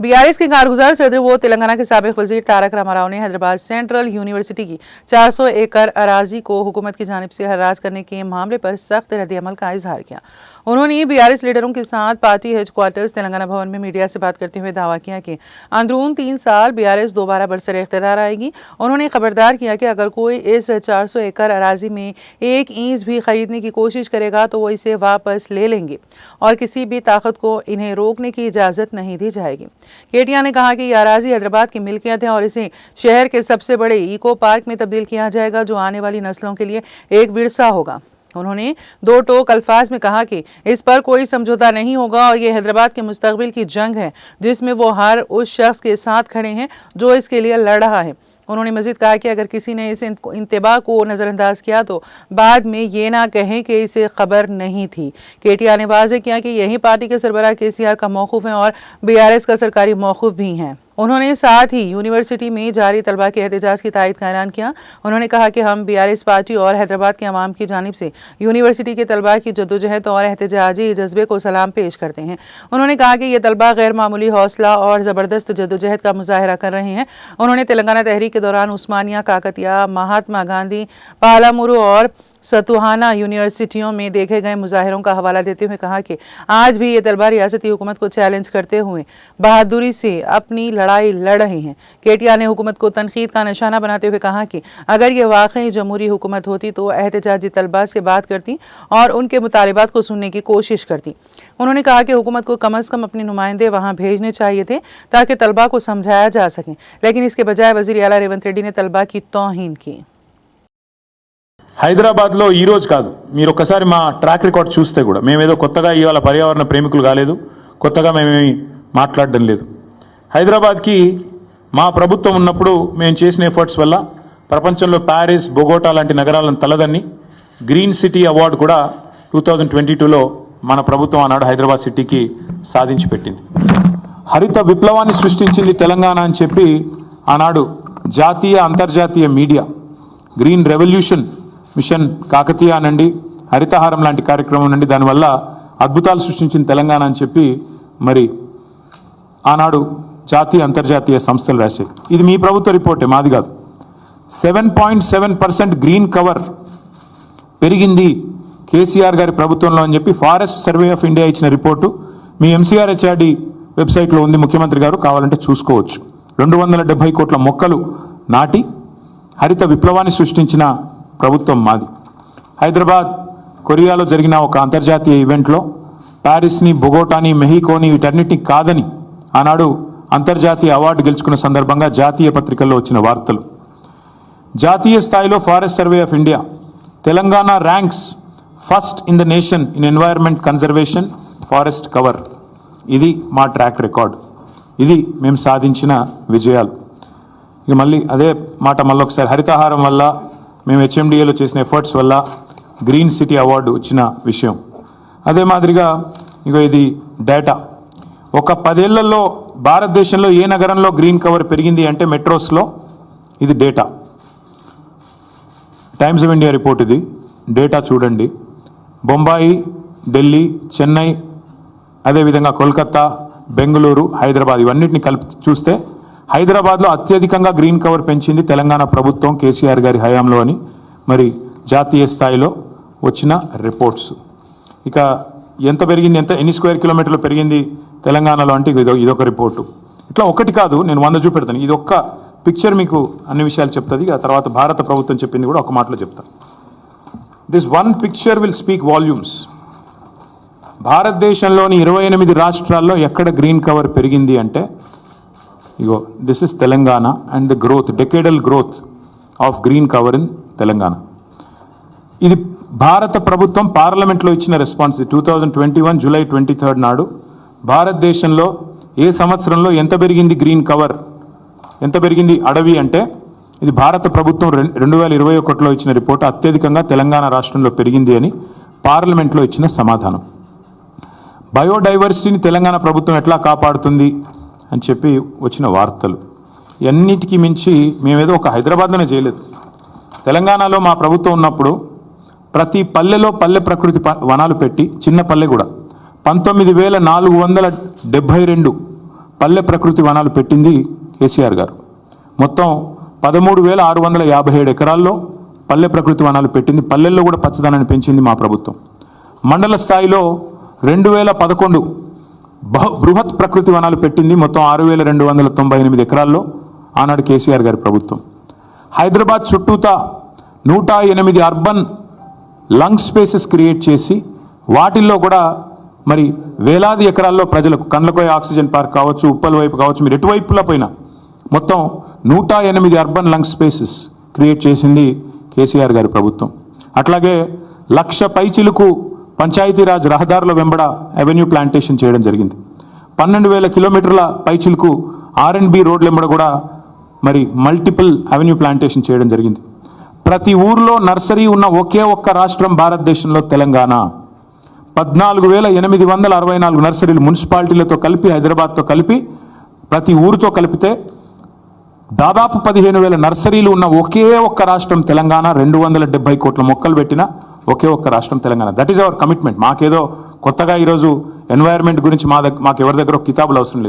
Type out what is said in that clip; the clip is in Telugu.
बीआरएस के कारगुजार सदर वो तेलंगाना के साबिक वजीर तारक रामाराव ने हैदराबाद सेंट्रल यूनिवर्सिटी की 400 एकड़ अराजी को हुकूमत की जानिब से हराज करने के मामले पर सख्त रद्द-ए-अमल का इजहार किया। उन्होंने बीआरएस लीडरों के साथ पार्टी हेडक्वार्टर्स तेलंगाना भवन में मीडिया से बात करते हुए दावा किया कि अंदरून 3 साल बीआरएस दोबारा बरसरे इख्तियार आएगी। उन्होंने खबरदार किया कि अगर कोई इस 400 एकड़ अराजी में 1 इंच भी खरीदने की कोशिश करेगा तो वो इसे वापस ले लेंगे और किसी भी ताकत को इन्हें रोकने की इजाज़त नहीं दी जाएगी। केटिया ने कहा कि यह अराजी हैदराबाद की मिल्कियत है और इसे शहर के सबसे बड़े इको पार्क में तब्दील किया जाएगा जो आने वाली नस्लों के लिए एक विरसा होगा। उन्होंने 2 टोक अल्फाज में कहा कि इस पर कोई समझौता नहीं होगा और ये हैदराबाद के मुस्तकबिल की जंग है जिसमें वो हर उस शख्स के साथ खड़े हैं जो इसके लिए लड़ रहा है। उन्होंने मजीद कहा कि अगर किसी ने इस इंतबा को नज़रअंदाज किया तो बाद में ये ना कहें कि इसे खबर नहीं थी। केटिया ने वाज़ेह किया कि यही पार्टी के सरबराह केसीआर का मौक़ूफ़ है और बीआरएस का सरकारी मौक़ूफ़ भी है। उन्होंने साथ ही यूनिवर्सिटी में जारी तलबा के एहतजाज की तायद का ऐलान किया। उन्होंने कहा कि हम बीआरएस पार्टी और हैदराबाद के अवाम की जानिब से यूनिवर्सिटी के तलबा की जद्दोजहद और एहतजाजी जज्बे को सलाम पेश करते हैं। उन्होंने कहा कि ये तलबा गैर मामूली हौसला और ज़बरदस्त जद्दोजहद का मुजाहरा कर रहे हैं। उन्होंने तेलंगाना तहरीक के दौरान उस्मानिया, काकतिया, महात्मा गांधी, पालामुरु और सतुहाना यूनिवर्सिटियों में देखे गए मुजाहिरों का हवाला देते हुए कहा कि आज भी ये तलबा रियासती हुकूमत को चैलेंज करते हुए बहादुरी से अपनी लड़ाई लड़ रहे हैं। केटिया ने हुकूमत को तनकीद का निशाना बनाते हुए कहा कि अगर ये वाकई जमहूरी हुकूमत होती तो एहतजाजी तलबा से बात करती और उनके मुतालिबात को सुनने की कोशिश करती। उन्होंने कहा कि हुकूमत को कम अज़ कम अपने नुमाइंदे वहाँ भेजने चाहिए थे ताकि तलबा को समझाया जा सके, लेकिन इसके बजाय वज़ीर आला रेवंत रेड्डी ने तलबा की तौहीन की। హైదరాబాద్లో ఈ రోజు కాదు, మీరు ఒకసారి మా ట్రాక్ రికార్డ్ చూస్తే కూడా మేమేదో కొత్తగా ఇవాళ పర్యావరణ ప్రేమికులు కాలేదు, కొత్తగా మేమేమి మాట్లాడడం లేదు. హైదరాబాద్కి మా ప్రభుత్వం ఉన్నప్పుడు మేము చేసిన ఎఫర్ట్స్ వల్ల ప్రపంచంలో ప్యారిస్, బొగోటా లాంటి నగరాలను తలదన్ని గ్రీన్ సిటీ అవార్డు కూడా 2022లో మన ప్రభుత్వం ఆనాడు హైదరాబాద్ సిటీకి సాధించి పెట్టింది. హరిత విప్లవాన్ని సృష్టించింది తెలంగాణ అని చెప్పి ఆనాడు జాతీయ అంతర్జాతీయ media green revolution mission Kakatiya నండి, హరితహారం లాంటి కార్యక్రమం నుండి దానివల్ల అద్భుతాలు సృష్టించిన తెలంగాణ అని చెప్పి మరి ఆనాడు జాతీయ అంతర్జాతీయ సంస్థలు రాశాయి. ఇది మీ ప్రభుత్వ రిపోర్టే, మాది కాదు. 7.7% గ్రీన్ కవర్ పెరిగింది కేసీఆర్ గారి ప్రభుత్వంలో అని చెప్పి ఫారెస్ట్ సర్వే ఆఫ్ ఇండియా ఇచ్చిన రిపోర్టు మీ ఎంసీఆర్హెచ్ఆర్డి వెబ్సైట్లో ఉంది. ముఖ్యమంత్రి గారు కావాలంటే చూసుకోవచ్చు. 270 కోట్ల మొక్కలు నాటి హరిత విప్లవాన్ని సృష్టించిన ప్రభుత్వం మాది. హైదరాబాద్ కొరియాలో జరిగిన ఒక అంతర్జాతీయ ఈవెంట్లో ప్యారిస్ని, బొగోటాని, మెహికోని వీటన్నిటిని కాదని ఆనాడు అంతర్జాతీయ అవార్డు గెలుచుకున్న సందర్భంగా జాతీయ పత్రికల్లో వచ్చిన వార్తలు. జాతీయ స్థాయిలో forest survey of India Telangana ranks first in the nation in environment conservation forest cover. ఇది మా ట్రాక్ రికార్డ్, ఇది మేము సాధించిన విజయాలు. ఇక మళ్ళీ అదే మాట మళ్ళీ ఒకసారి, హరితహారం వల్ల మేము హెచ్ఎండిఏలో చేసిన ఎఫర్ట్స్ వల్ల గ్రీన్ సిటీ అవార్డు వచ్చిన విషయం. అదే మాదిరిగా ఇక ఇది డేటా. ఒక 10 ఏళ్లలో భారతదేశంలో ఏ నగరంలో గ్రీన్ కవర్ పెరిగింది అంటే మెట్రోస్లో. ఇది data, times of India report. ఇది డేటా చూడండి. బొంబాయి, ఢిల్లీ, చెన్నై, అదేవిధంగా కోల్కతా, బెంగళూరు, హైదరాబాద్ ఇవన్నిటిని కలిపి చూస్తే హైదరాబాద్లో అత్యధికంగా గ్రీన్ కవర్ పెంచింది తెలంగాణ ప్రభుత్వం కేసీఆర్ గారి హయాంలో అని మరి జాతీయ స్థాయిలో వచ్చిన రిపోర్ట్స్. ఇక ఎంత పెరిగింది, ఎన్ని స్క్వేర్ కిలోమీటర్లు పెరిగింది తెలంగాణలో అంటే ఇదొక రిపోర్టు. ఇట్లా ఒకటి కాదు, నేను 100 చూపెడతాను. ఇది ఒక్క పిక్చర్ మీకు అన్ని విషయాలు చెప్తుంది. ఆ తర్వాత భారత ప్రభుత్వం చెప్పింది కూడా ఒక మాటలో చెప్తాను. This one picture will speak volumes. భారతదేశంలోని 28 రాష్ట్రాల్లో ఎక్కడ గ్రీన్ కవర్ పెరిగింది అంటే ఇగో this is Telangana and the growth, decadal growth of green cover in Telangana. ఇది భారత ప్రభుత్వం పార్లమెంట్లో ఇచ్చిన రెస్పాన్స్. 2021 జూలై 23 నాడు భారతదేశంలో ఏ సంవత్సరంలో ఎంత పెరిగింది గ్రీన్ కవర్, ఎంత పెరిగింది అడవి అంటే ఇది భారత ప్రభుత్వం 2021లో ఇచ్చిన రిపోర్టు. అత్యధికంగా తెలంగాణ రాష్ట్రంలో పెరిగింది అని పార్లమెంట్లో ఇచ్చిన సమాధానం. బయోడైవర్సిటీని తెలంగాణ ప్రభుత్వం ఎట్లా కాపాడుతుంది అని చెప్పి వచ్చిన వార్తలు. అన్నిటికీ మించి మేమేదో ఒక హైదరాబాద్లోనే చేయలేదు. తెలంగాణలో మా ప్రభుత్వం ఉన్నప్పుడు ప్రతి పల్లెలో పల్లె ప్రకృతి వనాలు పెట్టి, చిన్న పల్లె కూడా 19,472 పల్లె ప్రకృతి వనాలు పెట్టింది కేసీఆర్ గారు. మొత్తం 13,657 ఎకరాల్లో పల్లె ప్రకృతి వనాలు పెట్టింది. పల్లెల్లో కూడా పచ్చదనాన్ని పెంచింది మా ప్రభుత్వం. మండల స్థాయిలో 2011 బృహత్ ప్రకృతి వనాలు పెట్టింది. మొత్తం 6,298 ఎకరాల్లో ఆనాడు కేసీఆర్ గారి ప్రభుత్వం. హైదరాబాద్ చుట్టూతా 108 అర్బన్ లంగ్ స్పేసెస్ క్రియేట్ చేసి వాటిల్లో కూడా మరి వేలాది ఎకరాల్లో ప్రజలకు కండ్లకోయ ఆక్సిజన్ పార్క్ కావచ్చు, ఉప్పల్ వైపు కావచ్చు, మీరు ఎటువైపులా పోయినా మొత్తం 108 అర్బన్ లంగ్ స్పేసెస్ క్రియేట్ చేసింది కేసీఆర్ గారి ప్రభుత్వం. అట్లాగే 1,00,000 పైచిలుకు పంచాయతీరాజ్ రహదారుల వెంబడ అవెన్యూ ప్లాంటేషన్ చేయడం జరిగింది. 12,000 కిలోమీటర్ల పైచిలుకు R&B రోడ్ల వెంబడ కూడా మరి మల్టిపుల్ అవెన్యూ ప్లాంటేషన్ చేయడం జరిగింది. ప్రతి ఊర్లో నర్సరీ ఉన్న ఒకే ఒక్క రాష్ట్రం భారతదేశంలో తెలంగాణ. 14,864 నర్సరీలు మున్సిపాలిటీలతో కలిపి, హైదరాబాద్తో కలిపి, ప్రతి ఊరితో కలిపితే దాదాపు 15,000 నర్సరీలు ఉన్న ఒకే ఒక్క రాష్ట్రం తెలంగాణ. 270 కోట్ల మొక్కలు పెట్టిన ఒకే ఒక్క రాష్ట్రం Telangana. That is our commitment. మాకేదో కొత్తగా ఈరోజు ఎన్వైరన్మెంట్ గురించి మాకు ఎవరి దగ్గర కితాబులు అవసరం లేదు.